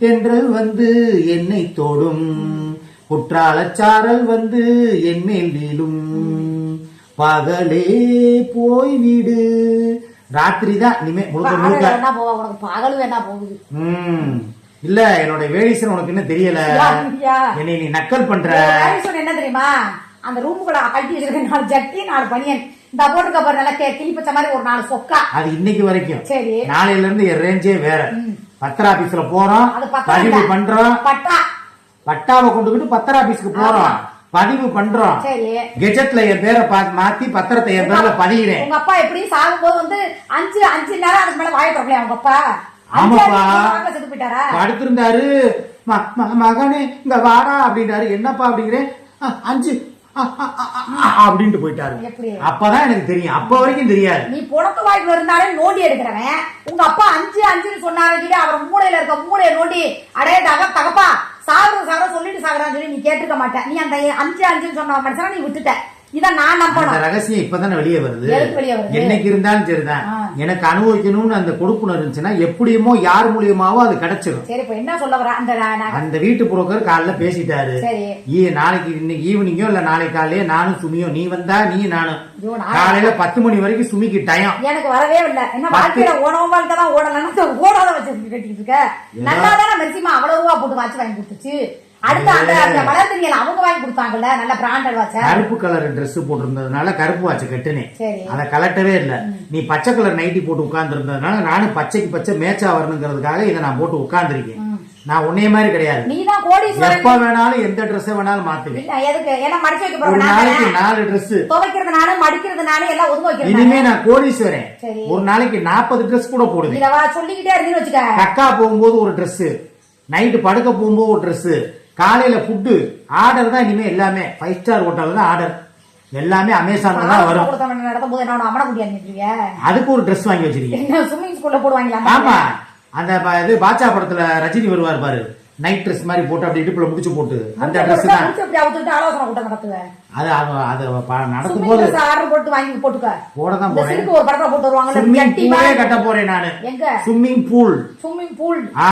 தென்றல் வந்து என்னை தொடும், குற்றாலச்சாரல் வந்து என் மேல் வீழும், பகலே போய் வீடு. ராத்திரி தான் இனிமே முழுக்க முழுக்க. உனக்கு பகல் வேணா போகுது. இல்ல என்னோட வேடிசன் உனக்கு என்ன தெரியல, என்னை நீ நக்கல் பண்ற. என்ன தெரியுமா, அந்த ரூமுக்குள்ள கட்டி வச்சிருக்க 4 ஜட்டி 4 பனியன், இந்த போட்டுக்க பாரு நல்லா கிளிப்பச்ச மாதிரி ஒரு 4 சொக்கா. அது இன்னைக்கு வரைக்கும். சரி, நாளையில இருந்து என் ரேஞ்சே வேற. பத்திர ஆபீஸ்ல போறோம், பதிவு பண்றோம், பட்டாவை கொண்டுகிட்டு பத்திர ஆபீஸ்க்கு போறோம், பதிவு பண்றோம். கெஜெட்ல என் பேரை மாத்தி பத்திரத்தை என் பேர்ல பதிகிறேன். உங்க அப்பா எப்படி சாகும் போது வந்து 5 நேரம் அதுக்கு மேல வாய திறக்கலையா உங்க அப்பா? ஆமாப்பா, படுத்திருந்தாரு. மகனே இங்க வாடா அப்படின்றாரு. என்னப்பா அப்படிங்கிறேன். 5 அப்படின்ட்டு போயிட்டாரு. அப்பதான் எனக்கு தெரியும், அப்ப வரைக்கும் தெரியாது. நீ புணக்கு வாய்ப்பு இருந்தாலே நோண்டி எடுக்கிறவன் உங்க அப்பா 5 சொன்னாரு. அவர் மூளையில இருக்க மூளையை நோண்டி அடைய தகப்பா சாகுற சொல்லிட்டு சாகுறான்னு சொல்லி நீ கேட்டுக்க மாட்டேன். நீ அந்த 5 சொன்ன மனுஷனா நீ விட்டுட்ட. இதான் நான் நம்பணும். ரகசியம் இப்பதானே வெளியே வருது. என்னைக்கு இருந்தாலும் சரிதான், எனக்கு அனுபவிக்கணும்னு அந்த கொடுப்புணர் இருந்துச்சுன்னா எப்படியுமோ யார் மூலியமாவோ அது கிடைச்சிடும். சரி, இப்ப என்ன சொல்ல வர, அந்த வீட்டு புரோக்கர் காலைல பேசிட்டாரு. நாளைக்கு இன்னைக்கு ஈவினிங்கோ இல்ல நாளைக்கு காலையில நானும் சுமியோ, நீ வந்தா நீ நானும் காலையில 10 மணி வரைக்கும் சுமிக்கு டயம். எனக்கு வரவே இல்லை. என்ன வாழ்க்கையில ஓடவும் வாழ்க்கை தான் ஓடலன்னா ஓடாத வச்சு கட்டிட்டு இருக்க. நல்லா தானே மெர்சிமா அவ்வளவு ரூபா போட்டு வாட்ச் வாங்கி கொடுத்துச்சு. அடுத்த அந்த மலர் தண்ணியில அவங்க வாங்கி கொடுத்தாங்கல்ல நல்ல பிராண்டட் வாட்ச். கருப்பு கலர் ட்ரெஸ் போட்டிருந்ததுனால கருப்பு வாட்ச் கட்டுனேன். அதை கலட்டவே இல்ல. நீ பச்சை கலர் நைட்டி போட்டு உட்கார்ந்து இருந்ததுனால நானும் பச்சைக்கு பச்சை மேட்சா வரணுங்கிறதுக்காக இதை நான் போட்டு உட்கார்ந்துருக்கேன். நான் உன்னைய மாதிரி கிடையாது. நீதான் கோடீஸ்வரன். எப்ப வேணாலும் எந்த ட்ரெஸ் வேணாலும் மாத்துவேன். எதுக்கு? ஏன்னா மடிச்சு வைக்க போறேன். ஒரு நாளைக்கு 4 ட்ரெஸ் துவைக்கிறது நானு, மடிக்கிறது நானு, எல்லாம் ஒதுங்க வைக்கிறேன். இனிமே நான் கோடீஸ்வரன். ஒரு நாளைக்கு 40 ட்ரெஸ் கூட போடுவேன். இல்லவா சொல்லிக்கிட்டே இருந்து வச்சுக்க. கக்கா போகும்போது ஒரு ட்ரெஸ், நைட்டு படுக்க போகும்போது ஒரு ட்ரெஸ், காலையில ஃபுட்டு ஆர்டர் தான். இனிமே எல்லாமே 5 ஸ்டார் ஹோட்டல் தான் ஆர்டர். எல்லாமே அமேசான்ல தான் வரும். நடக்கும்போது என்னோட அம்மனை குட்டி அனுப்பிடுவீங்க. அதுக்கு ஒரு ட்ரெஸ் வாங்கி வச்சிருக்கீங்க. ஸ்விம்மிங் பூல்ல போடுவாங்களா? ஆமா, அந்த இது பாட்சா படத்துல ரஜினி வருவார் பாரு, நைட் ட்ரெஸ் மாதிரி போட்டு அப்படி இடுப்புல முடிச்சு போட்டு அந்த ட்ரெஸ் தான். ஆலோசனை கூட்டம் நடத்துவேன். அது நடக்கும் போது ஆர்டர் போட்டு வாங்கி போட்டுக்க. போடதான் போறேன். ஒரு படத்தை போட்டு வருவாங்க. கட்ட போறேன் நானு. எங்க? Swimming pool.